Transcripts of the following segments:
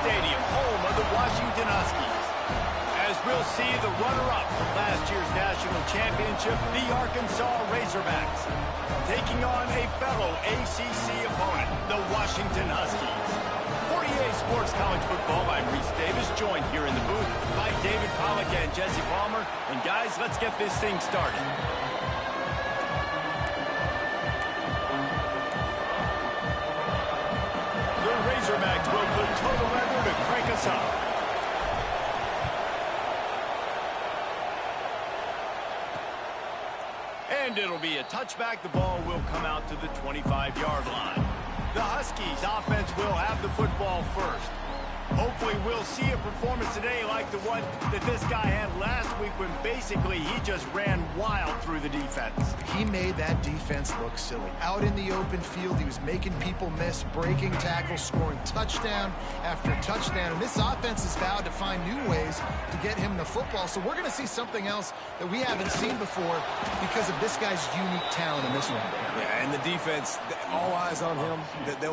Stadium, home of the Washington Huskies. As we'll see the runner-up from last year's national championship, the Arkansas Razorbacks, taking on a fellow ACC opponent, the Washington Huskies. For EA Sports College Football, I'm Reese Davis, joined here in the booth by David Pollack and Jesse Palmer. And guys, let's get this thing started. The Razorbacks will put total leather to crank us up. And it'll be a touchback. The ball will come out to the 25-yard line. The Huskies offense will have the football first. Hopefully we'll see a performance today like the one that this guy had last week when basically he just ran wild through the defense. He made that defense look silly. Out in the open field, he was making people miss, breaking tackles, scoring touchdown after touchdown. And this offense has vowed to find new ways to get him the football. So we're going to see something else that we haven't seen before because of this guy's unique talent in this one. Yeah, and the defense, all eyes on him.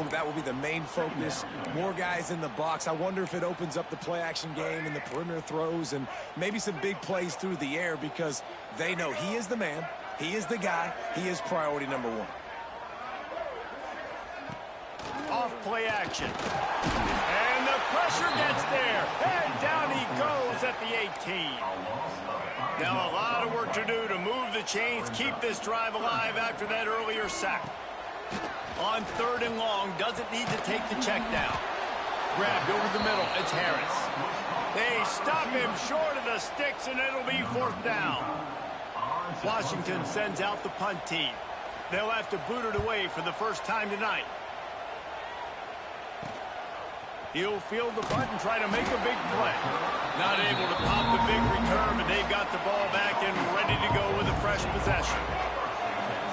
That will be the main focus. More guys in the box. I wonder if it opens up the play-action game and the perimeter throws and maybe some big plays through the air because they know he is the man, he is the guy, he is priority number one. Off play action. And the pressure gets there. And down he goes at the 18. Now a lot of work to do to move the chains, keep this drive alive after that earlier sack. On 3rd and long, doesn't need to take the check down. Grabbed over the middle, it's Harris. They stop him short of the sticks, and it'll be 4th down. Washington sends out the punt team. They'll have to boot it away for the first time tonight. He'll field the punt and try to make a big play. Not able to pop the big return, but they've got the ball back and ready to go with a fresh possession.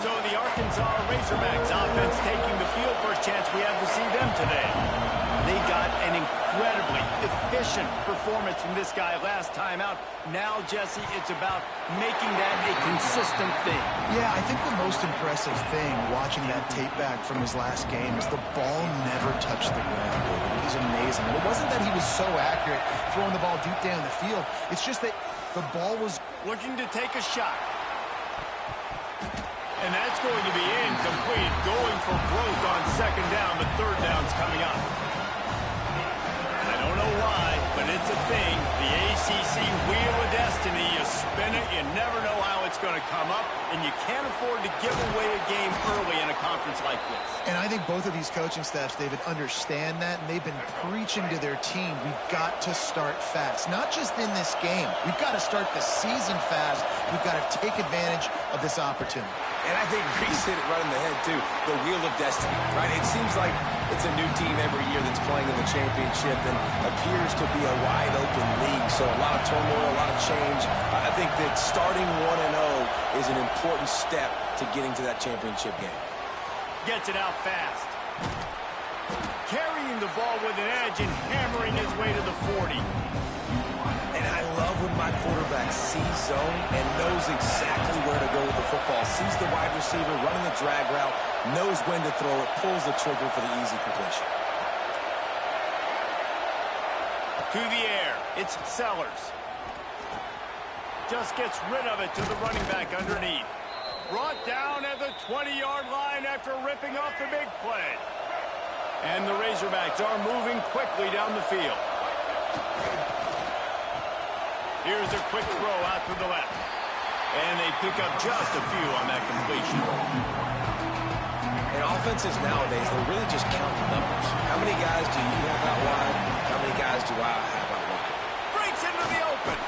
So the Arkansas Razorbacks offense taking the field. First chance we have to see them today. They got an incredibly efficient performance from this guy last time out. Now, Jesse, it's about making that a consistent thing. Yeah, I think the most impressive thing watching that tape back from his last game is the ball never touched the ground. It was amazing. And it wasn't that he was so accurate throwing the ball deep down the field. It's just that the ball was looking to take a shot. And that's going to be incomplete. Going for broke on 2nd down, but 3rd down's coming up. I don't know why, but it's a thing. The ACC Wheel of Destiny, you spin it, you never know how it's going to come up, and you can't afford to give away a game early in a conference like this. And I think both of these coaching staffs, David, understand that, and they've been preaching to their team, we've got to start fast. Not just in this game. We've got to start the season fast. We've got to take advantage of this opportunity. And I think Reese hit it right in the head, too. The Wheel of Destiny, right? It seems like it's a new team every year that's playing in the championship and appears to be a wide-open league. So a lot of turmoil, a lot of change. I think that starting 1-0 is an important step to getting to that championship game. Gets it out fast. Carrying the ball with an edge and hammering his way to the 40. And I love when my quarterback sees zone and knows exactly where to go with the football. Sees the wide receiver running the drag route, knows when to throw it, pulls the trigger for the easy completion. To the air, it's Sellers. Just gets rid of it to the running back underneath. Brought down at the 20-yard line after ripping off the big play. And the Razorbacks are moving quickly down the field. Here's a quick throw out to the left. And they pick up just a few on that completion. And offenses nowadays, they're really just counting numbers. How many guys do you have out wide? How many guys do I have out wide? Breaks into the open.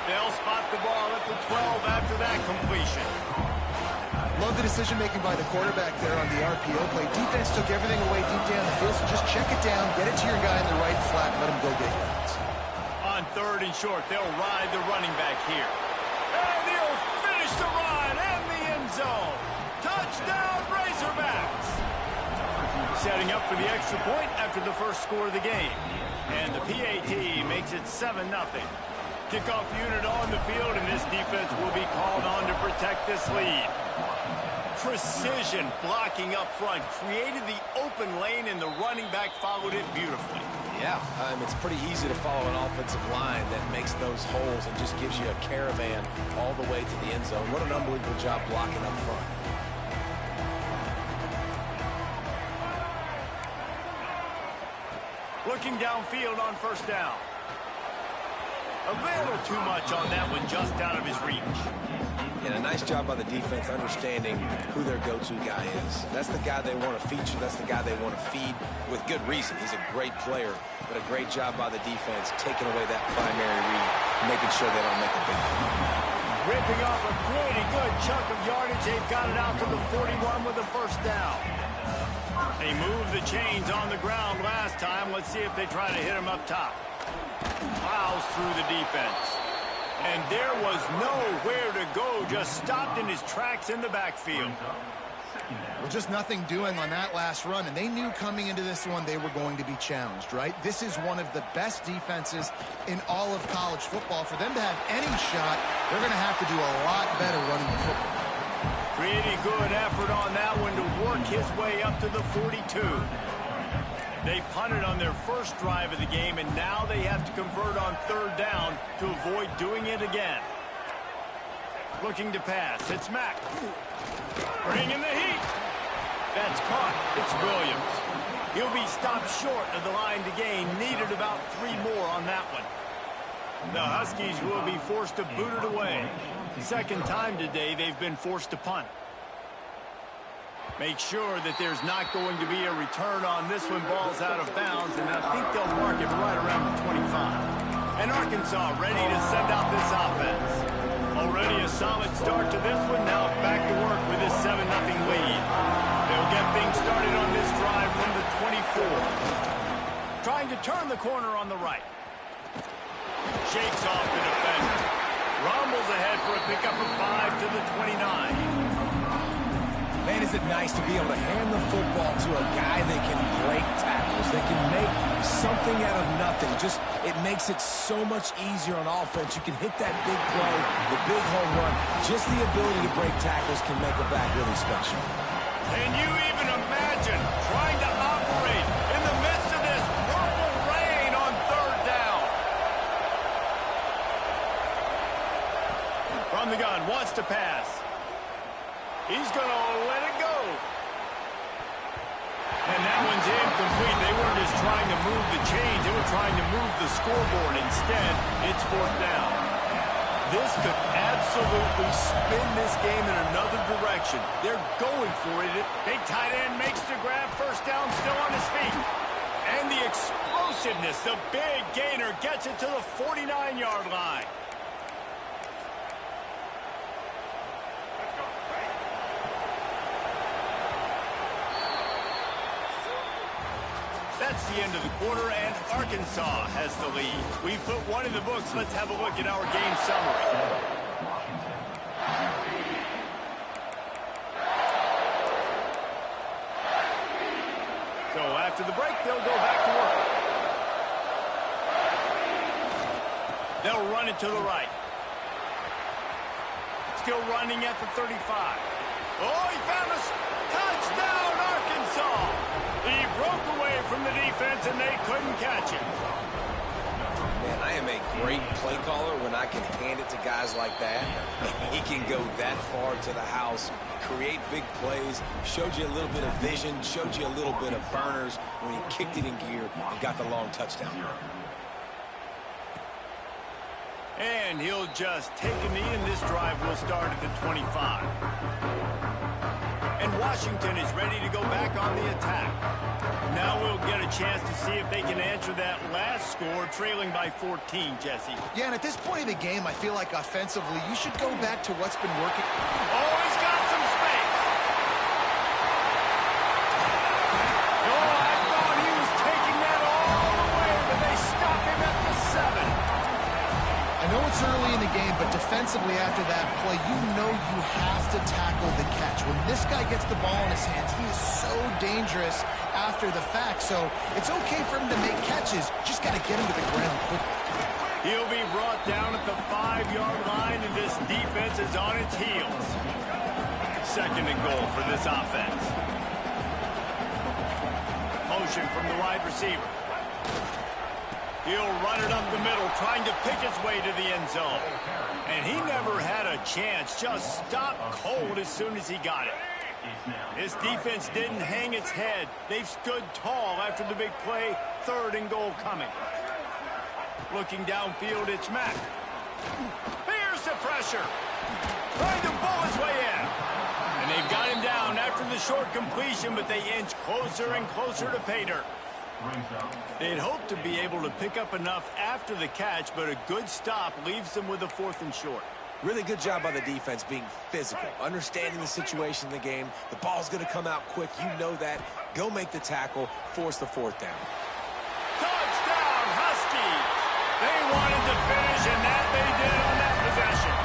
They'll spot the ball at the 12 after that completion. Love the decision-making by the quarterback there on the RPO play. Defense took everything away deep down the field, so just check it down, get it to your guy in the right flat, and let him go get yards. On 3rd and short, they'll ride the running back here. And he'll finish the run and the end zone. Touchdown, Razorbacks! Setting up for the extra point after the first score of the game. And the PAT makes it 7-0. Kickoff unit on the field, and this defense will be called on to protect this lead. Precision blocking up front created the open lane, and the running back followed it beautifully. Yeah, it's pretty easy to follow an offensive line that makes those holes and just gives you a caravan all the way to the end zone. What an unbelievable job blocking up front. Looking downfield on first down. A little too much on that one, just out of his reach. And a nice job by the defense understanding who their go-to guy is. That's the guy they want to feature. That's the guy they want to feed with good reason. He's a great player, but a great job by the defense taking away that primary read, making sure they don't make a big play. Ripping off a pretty good chunk of yardage. They've got it out to the 41 with a first down. They moved the chains on the ground last time. Let's see if they try to hit him up top. Plows through the defense. And there was nowhere to go. Just stopped in his tracks in the backfield. Well, just nothing doing on that last run, and they knew coming into this one they were going to be challenged, right? This is one of the best defenses in all of college football. For them to have any shot, they're going to have to do a lot better running the football. Pretty good effort on that one to work his way up to the 42. They punted on their first drive of the game, and now they have to convert on third down to avoid doing it again. Looking to pass. It's Mack. Bringing the heat. That's caught. It's Williams. He'll be stopped short of the line to gain. Needed about 3 more on that one. The Huskies will be forced to boot it away. Second time today they've been forced to punt. Make sure that there's not going to be a return on this one. Ball's out of bounds, and I think they'll mark it right around the 25. And Arkansas ready to send out this offense. Already a solid start to this one. Now back to work with this 7-0 lead. They'll get things started on this drive from the 24. Trying to turn the corner on the right. Shakes off the defender. Rumbles ahead for a pickup of 5 to the 29. Man, is it nice to be able to hand the football to a guy that can break tackles, that can make something out of nothing. Just, it makes it so much easier on offense. You can hit that big play, the big home run. Just the ability to break tackles can make a back really special. Can you even imagine trying to operate in the midst of this purple rain on third down? From the gun, wants to pass. He's going to let it go. And that one's incomplete. They weren't just trying to move the chains. They were trying to move the scoreboard. Instead, it's fourth down. This could absolutely spin this game in another direction. They're going for it. Big tight end makes the grab. First down, still on his feet. And the explosiveness, the big gainer gets it to the 49-yard line. That's the end of the quarter, and Arkansas has the lead. We put one in the books. Let's have a look at our game summary. So after the break, they'll go back to work. They'll run it to the right. Still running at the 35. Oh, he found a touchdown, Arkansas! He broke away from the defense, and they couldn't catch him. Man, I am a great play caller when I can hand it to guys like that. He can go that far to the house, create big plays, showed you a little bit of vision, showed you a little bit of burners when he kicked it in gear and got the long touchdown. And he'll just take a knee, and this drive will start at the 25. And Washington is ready to go back on the attack. Now we'll get a chance to see if they can answer that last score, trailing by 14, Jesse. Yeah, and at this point of the game, I feel like offensively, you should go back to what's been working. Oh, he's got some space. Oh, I thought he was taking that all the way, but they stop him at the 7. I know it's early in the game, but defensively after that play, you know you have to tackle the catch. When this guy gets the ball in his hands, he is so dangerous after the fact. So it's okay for him to make catches. Just got to get him to the ground quickly. He'll be brought down at the 5-yard line, and this defense is on its heels. Second and goal for this offense. Motion from the wide receiver. He'll run it up the middle, trying to pick his way to the end zone. And he never had a chance, just stopped cold as soon as he got it. This defense didn't hang its head. They've stood tall after the big play, 3rd and goal coming. Looking downfield, it's Mack. Here's the pressure. Trying to bull his way in. And they've got him down after the short completion, but they inch closer and closer to pay dirt. They'd hoped to be able to pick up enough after the catch, but a good stop leaves them with a 4th and short. Really good job by the defense being physical, understanding the situation in the game. The ball's going to come out quick. You know that. Go make the tackle, force the 4th down. Touchdown, Huskies! They wanted to finish, and that they did on that possession.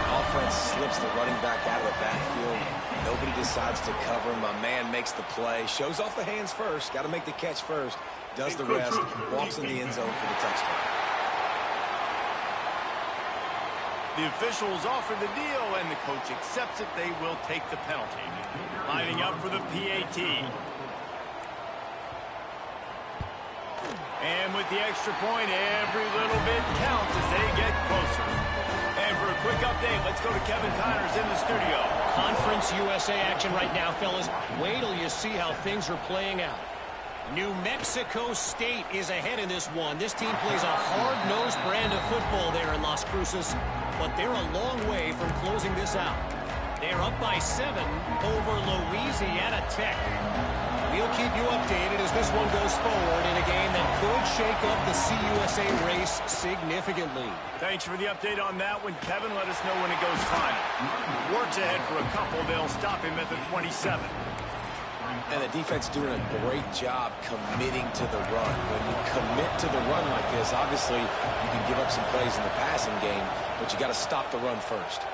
Offense slips the running back out of the backfield. Nobody decides to cover him. My man makes the play. Shows off the hands first. Got to make the catch first. Does the rest. Walks in the end zone for the touchdown. The officials offer the deal, and the coach accepts it. They will take the penalty. Lining up for the PAT. And with the extra point, every little bit counts as they get closer. And for a quick update, let's go to Kevin Connors in the studio. Conference USA action right now, fellas. Wait till you see how things are playing out. New Mexico State is ahead in this one. This team plays a hard-nosed brand of football there in Las Cruces, but they're a long way from closing this out. They're up by 7 over Louisiana Tech. We'll keep you updated as this one goes forward in a game that could shake up the CUSA race significantly. Thanks for the update on that one, Kevin. Let us know when it goes final. Works ahead for a couple. They'll stop him at the 27. And the defense doing a great job committing to the run. When you commit to the run like this, obviously you can give up some plays in the passing game, but you got to stop the run first.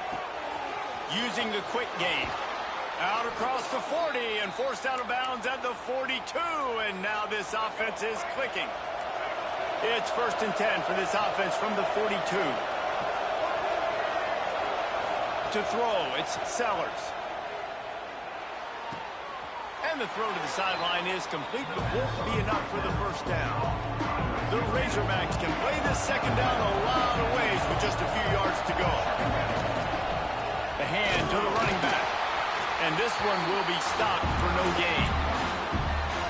Using the quick game. Out across the 40 and forced out of bounds at the 42. And now this offense is clicking. It's 1st and 10 for this offense from the 42. To throw, it's Sellers. And the throw to the sideline is complete, but won't be enough for the 1st down. The Razorbacks can play this 2nd down a lot of ways with just a few yards to go. The hand to the running back. And this one will be stopped for no gain.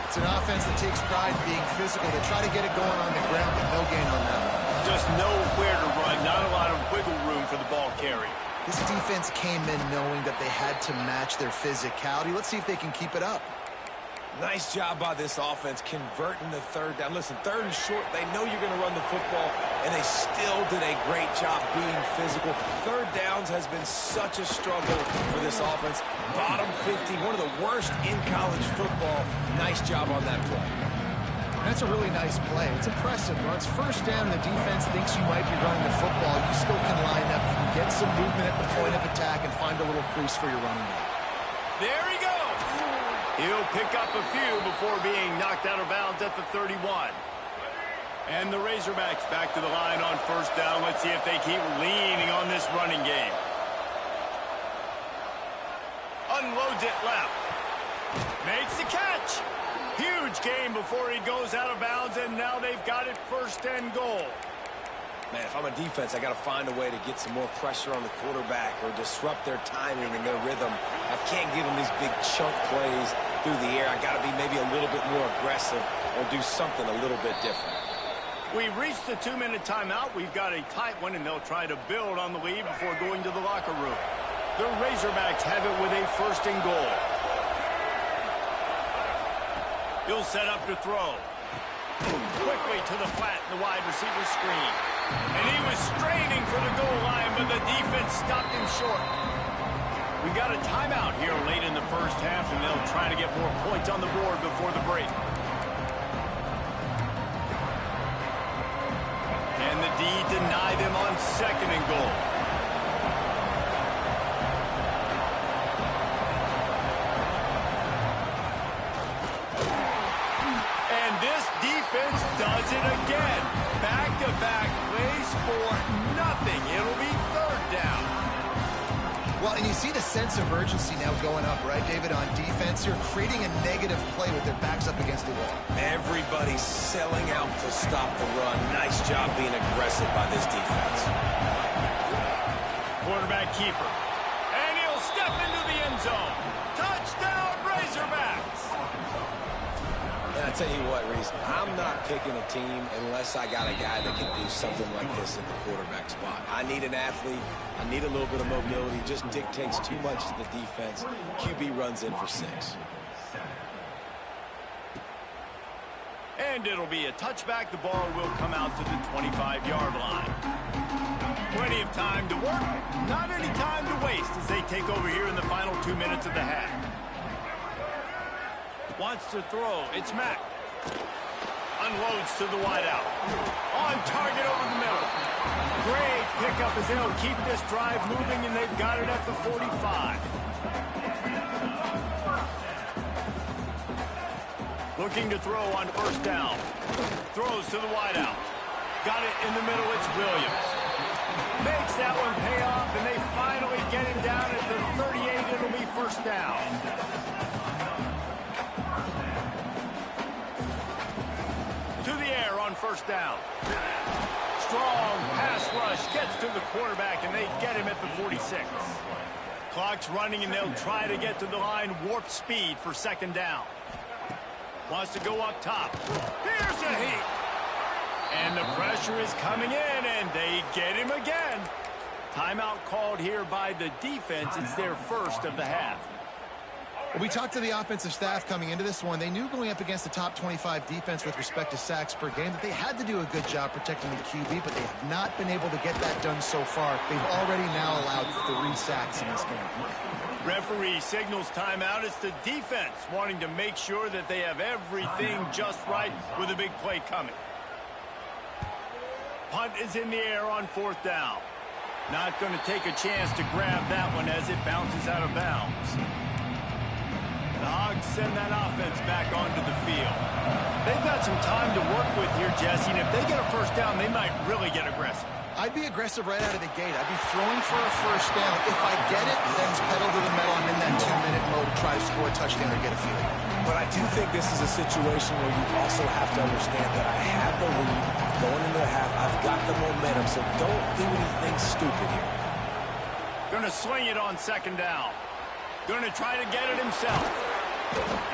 It's an offense that takes pride in being physical. They try to get it going on the ground, but no gain on that one. Just nowhere to run. Not a lot of wiggle room for the ball carrier. This defense came in knowing that they had to match their physicality. Let's see if they can keep it up. Nice job by this offense converting the 3rd down. Listen, 3rd and short, they know you're going to run the football, and they still did a great job being physical. 3rd downs has been such a struggle for this offense. Bottom 50, one of the worst in college football. Nice job on that play. That's a really nice play. It's impressive. Once 1st down, the defense thinks you might be running the football. You still can line up. You can get some movement at the point of attack and find a little crease for your running back. There he goes. He'll pick up a few before being knocked out of bounds at the 31. And the Razorbacks back to the line on 1st down. Let's see if they keep leaning on this running game. Unloads it left. Makes the catch. Huge gain before he goes out of bounds, and now they've got it 1st and goal. Man, if I'm a defense, I got to find a way to get some more pressure on the quarterback or disrupt their timing and their rhythm. I can't give them these big chunk plays through the air. I got to be maybe a little bit more aggressive or do something a little bit different. We've reached the 2-minute timeout. We've got a tight one, and they'll try to build on the lead before going to the locker room. The Razorbacks have it with a 1st and goal. He'll set up to throw. Quickly to the flat in the wide receiver screen. And he was straining for the goal line, but the defense stopped him short. We got a timeout here late in the 1st half, and they'll try to get more points on the board before the break. And the D deny them on 2nd and goal. And this defense does it again. Back-to-back plays for nothing. It'll be 3rd down. Well, Well, and you see the sense of urgency now going up, right, David, on defense. You're creating a negative play with their backs up against the wall. Everybody's selling out to stop the run. Nice job being aggressive by this defense. Quarterback keeper. And he'll step into the end zone. Touchdown, Razorbacks! And I tell you what, Reese, I'm not picking a team unless I got a guy that can do something like this at the quarterback spot. I need an athlete. I need a little bit of mobility. It just dictates too much to the defense. QB runs in for 6. And it'll be a touchback. The ball will come out to the 25-yard line. Plenty of time to work. Not any time to waste as they take over here in the final 2 minutes of the half. Wants to throw. It's Mack. Unloads to the wideout. On target over the middle. Great pickup as they'll keep this drive moving, and they've got it at the 45. Looking to throw on first down. Throws to the wideout. Got it in the middle. It's Williams. Makes that one pay off, and they finally get him down at the 38. It'll be first down. To the air on first down. Strong pass rush gets to the quarterback, and they get him at the 46. Clock's running, and they'll try to get to the line. Warp speed for second down. Wants to go up top. Here's a heat. And the pressure is coming in, and they get him again. Timeout called here by the defense. It's their first of the half. Well, we talked to the offensive staff coming into this one. They knew going up against the top 25 defense with respect to sacks per game that they had to do a good job protecting the QB, but they have not been able to get that done so far. They've already now allowed 3 sacks in this game. Referee signals timeout. It's the defense wanting to make sure that they have everything just right with a big play coming. Punt is in the air on fourth down. Not going to take a chance to grab that one as it bounces out of bounds. The Hogs send that offense back onto the field. They've got some time to work with here, Jesse, and if they get a first down, they might really get aggressive. I'd be aggressive right out of the gate. I'd be throwing for a first down. If I get it, then it's pedal to the metal. I'm in that 2-minute mode to try to score a touchdown or get a field. But I do think this is a situation where you also have to understand that I have the lead going into the half. I've got the momentum, so don't do anything stupid here. Going to swing it on second down. Going to try to get it himself.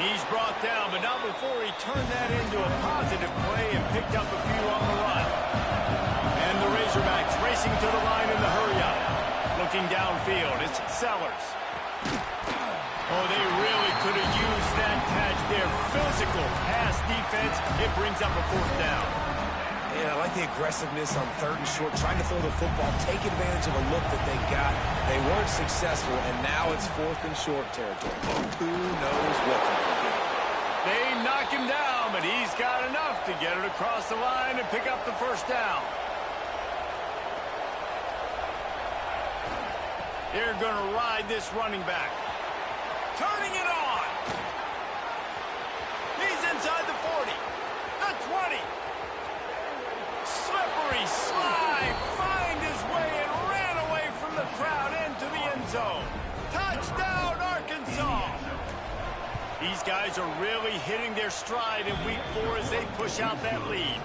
He's brought down, but not before he turned that into a positive play and picked up a few on the run. And the Razorbacks racing to the line in the hurry-up. Looking downfield, it's Sellers. Oh, they really could have used that catch there. Physical pass defense. It brings up a fourth down. Yeah, I like the aggressiveness on 3rd and short, trying to throw the football, take advantage of a look that they got. They weren't successful, and now it's 4th and short territory. Who knows what they're going to do? They knock him down, but he's got enough to get it across the line and pick up the first down. They're going to ride this running back. Turning it on. He's inside the 40. The 20. Slippery slide. Find his way and ran away from the crowd into the end zone. Touchdown, Arkansas. These guys are really hitting their stride in week 4 as they push out that lead.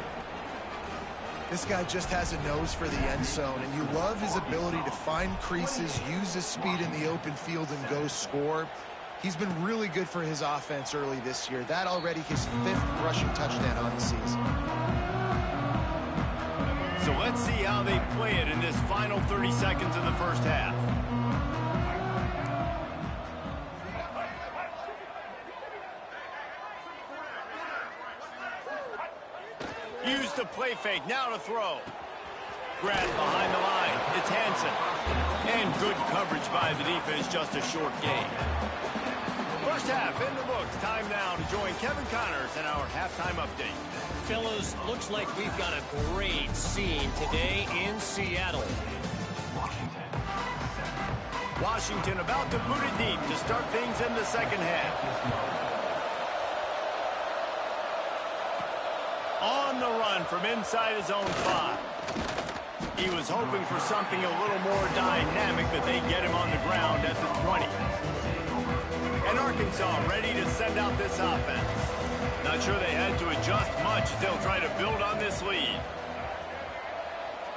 This guy just has a nose for the end zone, and you love his ability to find creases, use his speed in the open field, and go score. He's been really good for his offense early this year. That already his 5th rushing touchdown on the season. So let's see how they play it in this final 30 seconds of the first half. Use the play fake, now to throw. Grab behind the line, it's Hansen. And good coverage by the defense, just a short gain. First half in the books. Time now to join Kevin Connors in our halftime update. Fellas, looks like we've got a great scene today in Seattle. Washington about to boot it deep to start things in the second half. On the run from inside his own 5. He was hoping for something a little more dynamic, but they get him on the ground at the 20. And Arkansas ready to send out this offense. Not sure they had to adjust much as they'll try to build on this lead.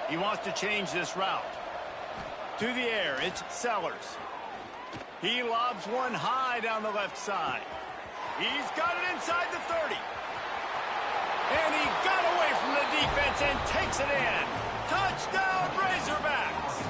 He wants to change this route. To the air, it's Sellers. He lobs one high down the left side. He's got it inside the 30. And he got away from the defense and takes it in. Touchdown, Razorbacks!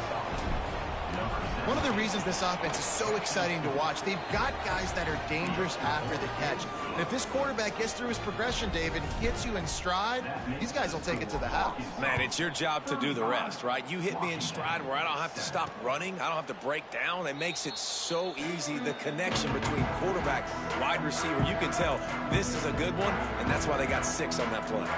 One of the reasons this offense is so exciting to watch, they've got guys that are dangerous after the catch. And if this quarterback gets through his progression, David, hits you in stride, these guys will take it to the house. Man, it's your job to do the rest, right? You hit me in stride where I don't have to stop running. I don't have to break down. It makes it so easy. The connection between quarterback, wide receiver, you can tell this is a good one, and that's why they got 6 on that play.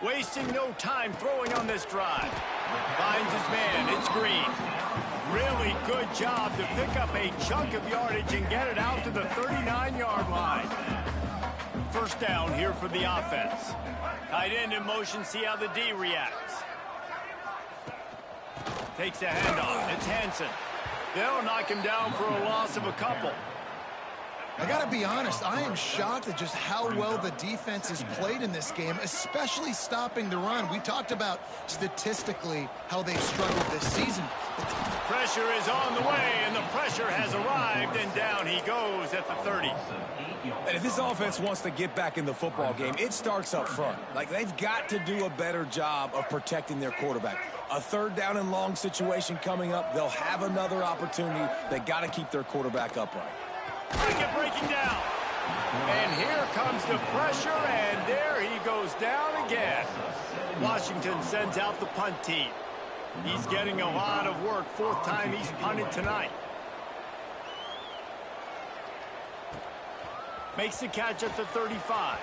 Wasting no time throwing on this drive. Finds his man. It's Green. Really good job to pick up a chunk of yardage and get it out to the 39-yard line. First down here for the offense. Tight end in motion. See how the D reacts. Takes the handoff. It's Hansen. They'll knock him down for a loss of a couple. I got to be honest, I am shocked at just how well the defense has played in this game, especially stopping the run. We talked about statistically how they've struggled this season. Pressure is on the way, and the pressure has arrived, and down he goes at the 30. And if this offense wants to get back in the football game, it starts up front. Like, they've got to do a better job of protecting their quarterback. A 3rd down and long situation coming up, they'll have another opportunity. They got to keep their quarterback upright. Breaking down. And here comes the pressure, and there he goes down again. Washington sends out the punt team. He's getting a lot of work. 4th time he's punted tonight. Makes the catch at the 35.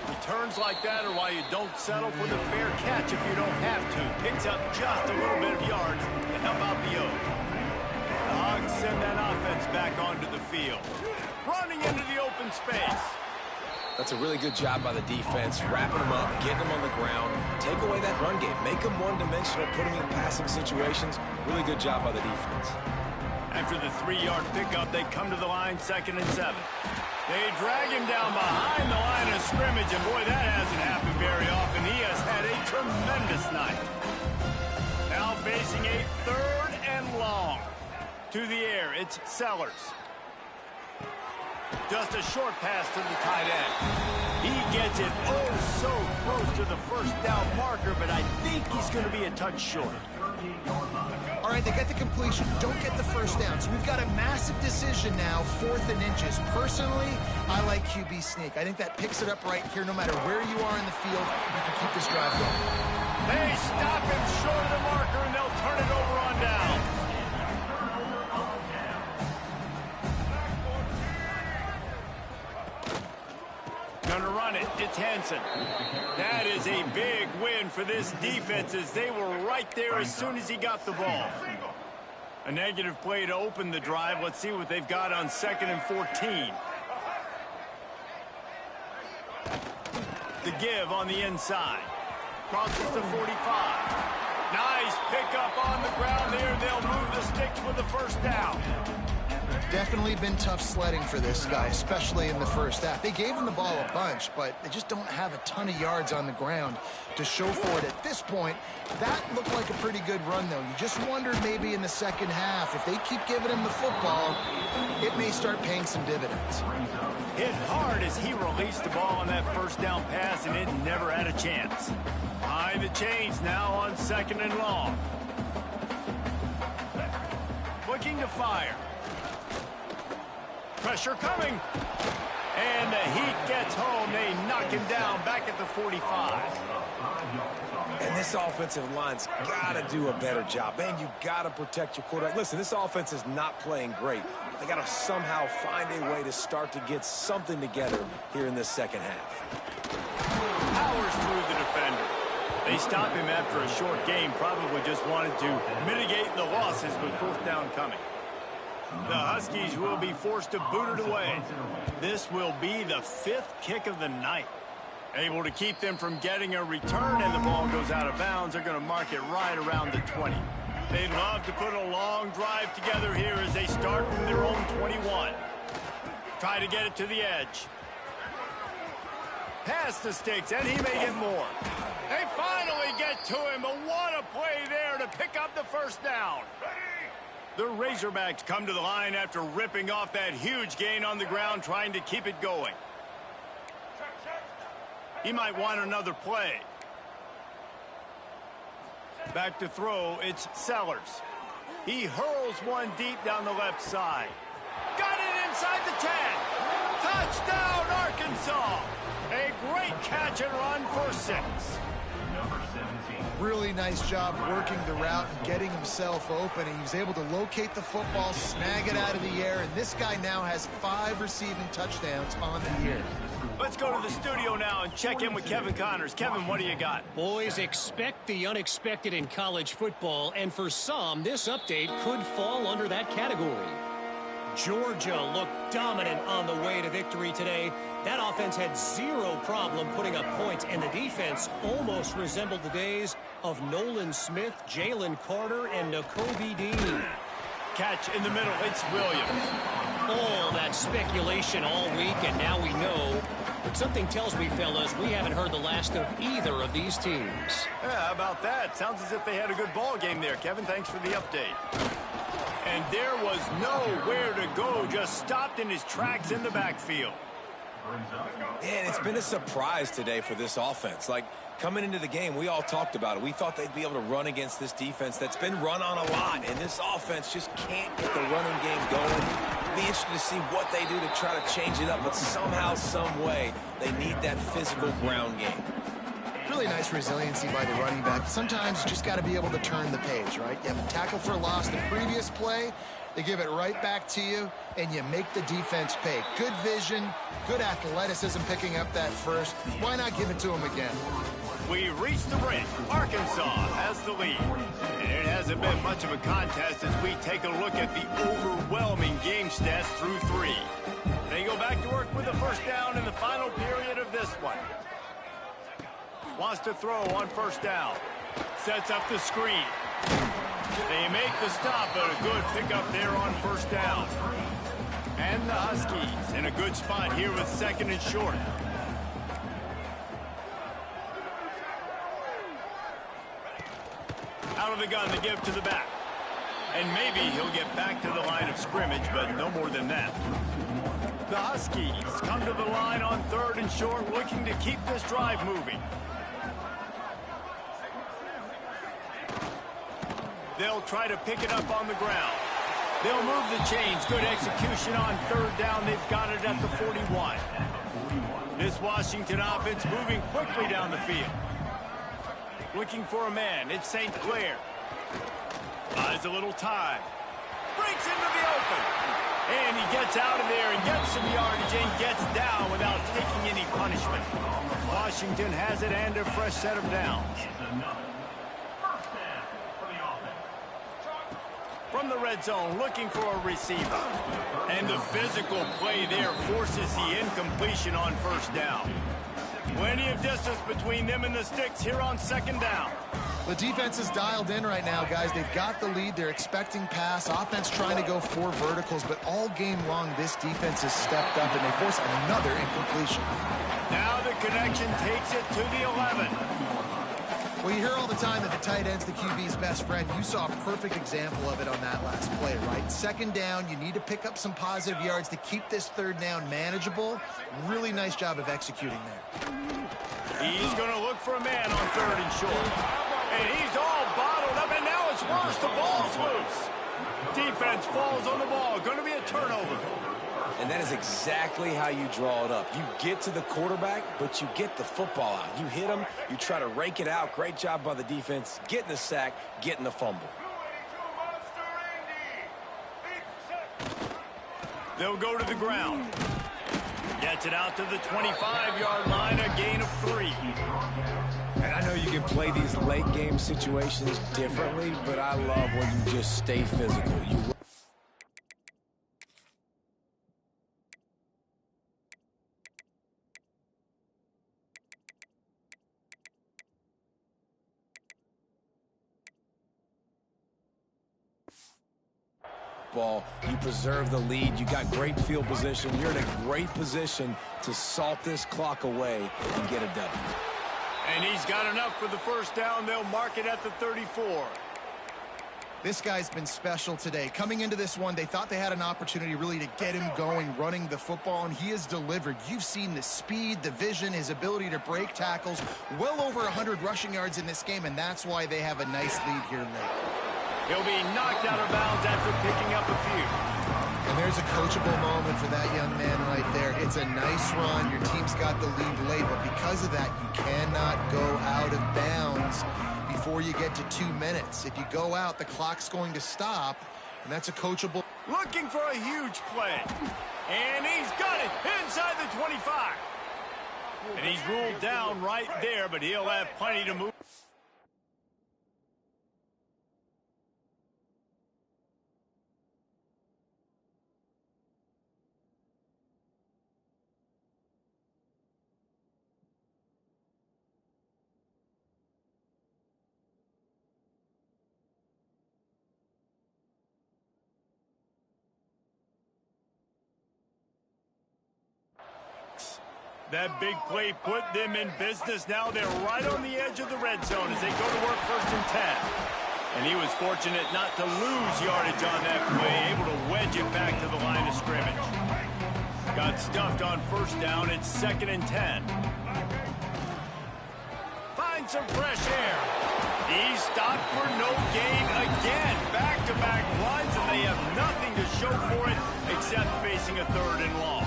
Returns like that are why you don't settle for the fair catch if you don't have to. Picks up just a little bit of yards to help out the O. The Hogs send that offense back onto the field. Running into the open space. That's a really good job by the defense, wrapping them up, getting them on the ground, take away that run game, make them one-dimensional, put them in passing situations. Really good job by the defense. After the 3-yard pickup, they come to the line, 2nd and 7. They drag him down behind the line of scrimmage, and boy, that hasn't happened very often. He has had a tremendous night. Now facing a 3rd and long. To the air, it's Sellers. Just a short pass to the tight end. He gets it so close to the 1st down marker, but I think he's going to be a touch short. All right, they get the completion, don't get the 1st down. So we've got a massive decision now, 4th and inches. Personally, I like QB sneak. I think that picks it up right here. No matter where you are in the field, you can keep this drive going. They stop him short of the marker, and they'll turn it over on down. Gonna run it. It's Hansen. That is a big win for this defense as they were right there as soon as he got the ball. A negative play to open the drive. Let's see what they've got on 2nd and 14. The give on the inside. Crosses the 45. Nice pickup on the ground there. They'll move the sticks with the 1st down. Definitely been tough sledding for this guy, especially in the 1st half. They gave him the ball a bunch, but they just don't have a ton of yards on the ground to show for it at this point. That looked like a pretty good run, though. You just wondered maybe in the 2nd half, if they keep giving him the football, it may start paying some dividends. Hit hard as he released the ball on that 1st down pass, and it never had a chance. Behind the chains now on 2nd and long. Looking to fire. Pressure coming. And the heat gets home. They knock him down back at the 45. And this offensive line's got to do a better job. Man, you got to protect your quarterback. Listen, this offense is not playing great. They got to somehow find a way to start to get something together here in this 2nd half. Powers through the defender. They stop him after a short game. Probably just wanted to mitigate the losses with 4th down coming. The Huskies will be forced to boot it away. This will be the 5th kick of the night. Able to keep them from getting a return, and the ball goes out of bounds. They're going to mark it right around the 20. They'd love to put a long drive together here as they start from their own 21. Try to get it to the edge. Pass the sticks, and he may get more. They finally get to him, but what a play there to pick up the first down. The Razorbacks come to the line after ripping off that huge gain on the ground, trying to keep it going. He might want another play. Back to throw, it's Sellers. He hurls one deep down the left side. Got it inside the 10. Touchdown, Arkansas. A great catch and run for 6. Really nice job working the route and getting himself open. He was able to locate the football, snag it out of the air, and this guy now has 5 receiving touchdowns on the year. Let's go to the studio now and check in with Kevin Connors. Kevin, what do you got? Boys, expect the unexpected in college football, and for some, this update could fall under that category. Georgia looked dominant on the way to victory today. That offense had 0 problem putting up points, and the defense almost resembled the days of Nolan Smith, Jalen Carter, and Nakobe Dean. Catch in the middle, it's Williams. All that speculation all week, and now we know. But something tells me, fellas, we haven't heard the last of either of these teams. Yeah, how about that? Sounds as if they had a good ball game there. Kevin, thanks for the update. And there was nowhere to go, just stopped in his tracks in the backfield. And it's been a surprise today for this offense. Like, coming into the game, we all talked about it. We thought they'd be able to run against this defense that's been run on a lot, and this offense just can't get the running game going. Be interested to see what they do to try to change it up, but somehow, some way, they need that physical ground game. Really nice resiliency by the running back. Sometimes you just got to be able to turn the page, right? You have a tackle for a loss the previous play, they give it right back to you, and you make the defense pay. Good vision, good athleticism picking up that first. Why not give it to him again? We reached the break. Arkansas has the lead. And it hasn't been much of a contest as we take a look at the overwhelming game stats through 3. They go back to work with a first down in the final period of this one. Wants to throw on first down. Sets up the screen. They make the stop, but a good pickup there on first down. And the Huskies in a good spot here with 2nd and short. Out of the gun to give to the back. And maybe he'll get back to the line of scrimmage, but no more than that. The Huskies come to the line on 3rd and short, looking to keep this drive moving. They'll try to pick it up on the ground. They'll move the chains. Good execution on 3rd down. They've got it at the 41. This Washington offense moving quickly down the field. Looking for a man. It's St. Clair. Buys a little time. Breaks into the open. And he gets out of there and gets some yardage and gets down without taking any punishment. Washington has it and a fresh set of downs. From the red zone, looking for a receiver. And the physical play there forces the incompletion on first down. Plenty of distance between them and the sticks here on 2nd down. The defense is dialed in right now, guys. They've got the lead. They're expecting pass. Offense trying to go 4 verticals, but all game long, this defense has stepped up, and they force another incompletion. Now the connection takes it to the 11. Well, you hear all the time that the tight end's the QB's best friend. You saw a perfect example of it on that last play, right? 2nd down, you need to pick up some positive yards to keep this 3rd down manageable. Really nice job of executing there. He's going to look for a man on 3rd and short. And he's all bottled up, and now it's worse. The ball's loose. Defense falls on the ball. Going to be a turnover. And that is exactly how you draw it up. You get to the quarterback, but you get the football out. You hit him, you try to rake it out. Great job by the defense, getting the sack, getting the fumble. They'll go to the ground. Gets it out to the 25-yard line, a gain of 3. And I know you can play these late game situations differently, but I love when you just stay physical. football. You preserve the lead. You got great field position. You're in a great position to salt this clock away and get a W. And he's got enough for the first down. They'll mark it at the 34. This guy's been special today. Coming into this one, they thought they had an opportunity really to get him going, running the football, and he has delivered. You've seen the speed, the vision, his ability to break tackles. Well over 100 rushing yards in this game, and that's why they have a nice lead here late. He'll be knocked out of bounds after picking up a few. And there's a coachable moment for that young man right there. It's a nice run. Your team's got the lead late, but because of that, you cannot go out of bounds before you get to 2 minutes. If you go out, the clock's going to stop, and that's a coachable. Looking for a huge play. And he's got it inside the 25. And he's ruled down right there, but he'll have plenty to move. That big play put them in business. Now they're right on the edge of the red zone as they go to work 1st and 10. And he was fortunate not to lose yardage on that play, able to wedge it back to the line of scrimmage. Got stuffed on 1st down. It's 2nd and 10. Find some fresh air. He's stopped for no gain again. Back-to-back runs, and they have nothing to show for it except facing a 3rd and long.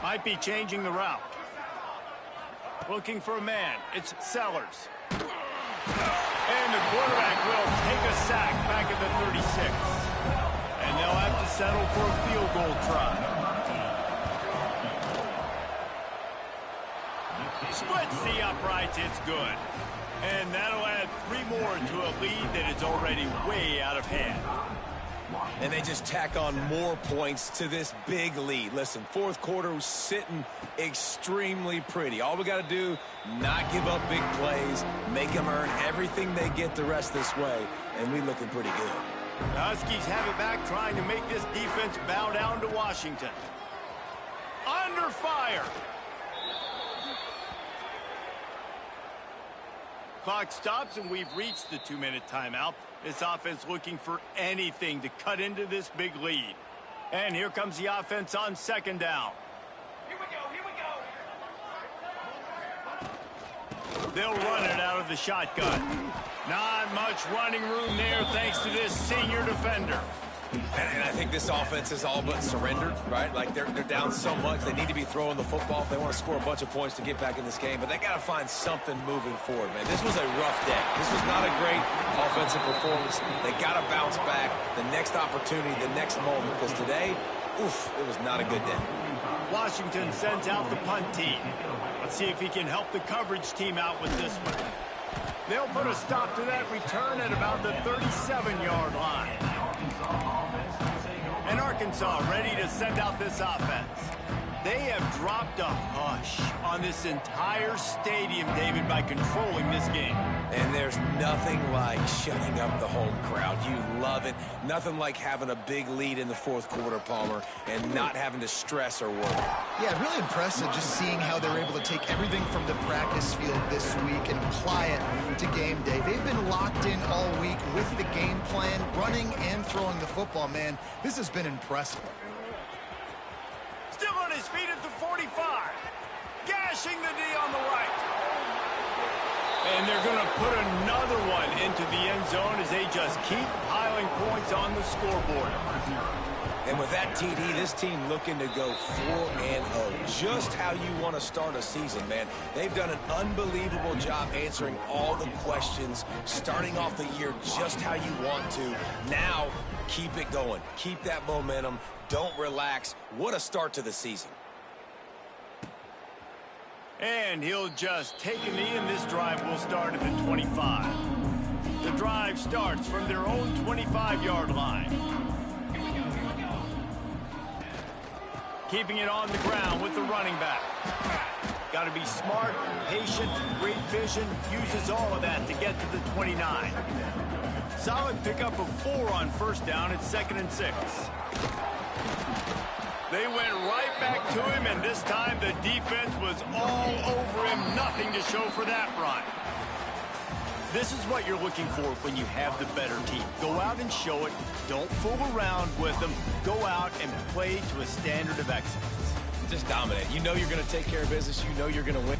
Might be changing the route. Looking for a man. It's Sellers. And the quarterback will take a sack back at the 36. And they'll have to settle for a field goal try. Splits the uprights. It's good. And that'll add 3 more to a lead that is already way out of hand. And they just tack on more points to this big lead. Listen, 4th quarter was sitting extremely pretty. All we got to do, not give up big plays, make them earn everything they get the rest this way, and we looking pretty good. The Huskies have it back, trying to make this defense bow down to Washington. Under fire. Clock stops, and we've reached the 2-minute timeout. This offense looking for anything to cut into this big lead. And here comes the offense on 2nd down. Here we go. They'll run it out of the shotgun. Not much running room there thanks to this senior defender. And I think this offense is all but surrendered, right? Like they're down so much. They need to be throwing the football if they want to score a bunch of points to get back in this game. But they got to find something moving forward, man. This was a rough day. This was not a great offensive performance. They got to bounce back the next opportunity, the next moment. Because today, oof, it was not a good day. Washington sends out the punt team. Let's see if he can help the coverage team out with this one. They'll put a stop to that return at about the 37-yard line. And Arkansas ready to send out this offense. They have dropped a hush on this entire stadium, David, by controlling this game. And there's nothing like shutting up the home crowd. You love it. Nothing like having a big lead in the 4th quarter, Palmer, and not having to stress or worry. Yeah, really impressive just seeing how they're able to take everything from the practice field this week and apply it to game day. They've been locked in all week with the game plan, running and throwing the football, man. This has been impressive. Still on his feet at the 45. Gashing the D on the right. And they're going to put another one into the end zone as they just keep piling points on the scoreboard. And with that TD, this team looking to go 4-0. Just how you want to start a season, man. They've done an unbelievable job answering all the questions, starting off the year just how you want to. Now, keep it going. Keep that momentum. Don't relax. What a start to the season. And he'll just take a knee, and this drive will start at the 25. The drive starts from their own 25-yard line. Keeping it on the ground with the running back. Got to be smart, patient, great vision, uses all of that to get to the 29. Solid pickup of 4 on first down. It's 2nd and 6. They went right back to him, and this time the defense was all over him. Nothing to show for that run. This is what you're looking for when you have the better team. Go out and show it. Don't fool around with them. Go out and play to a standard of excellence. Just dominate. You know you're going to take care of business. You know you're going to win.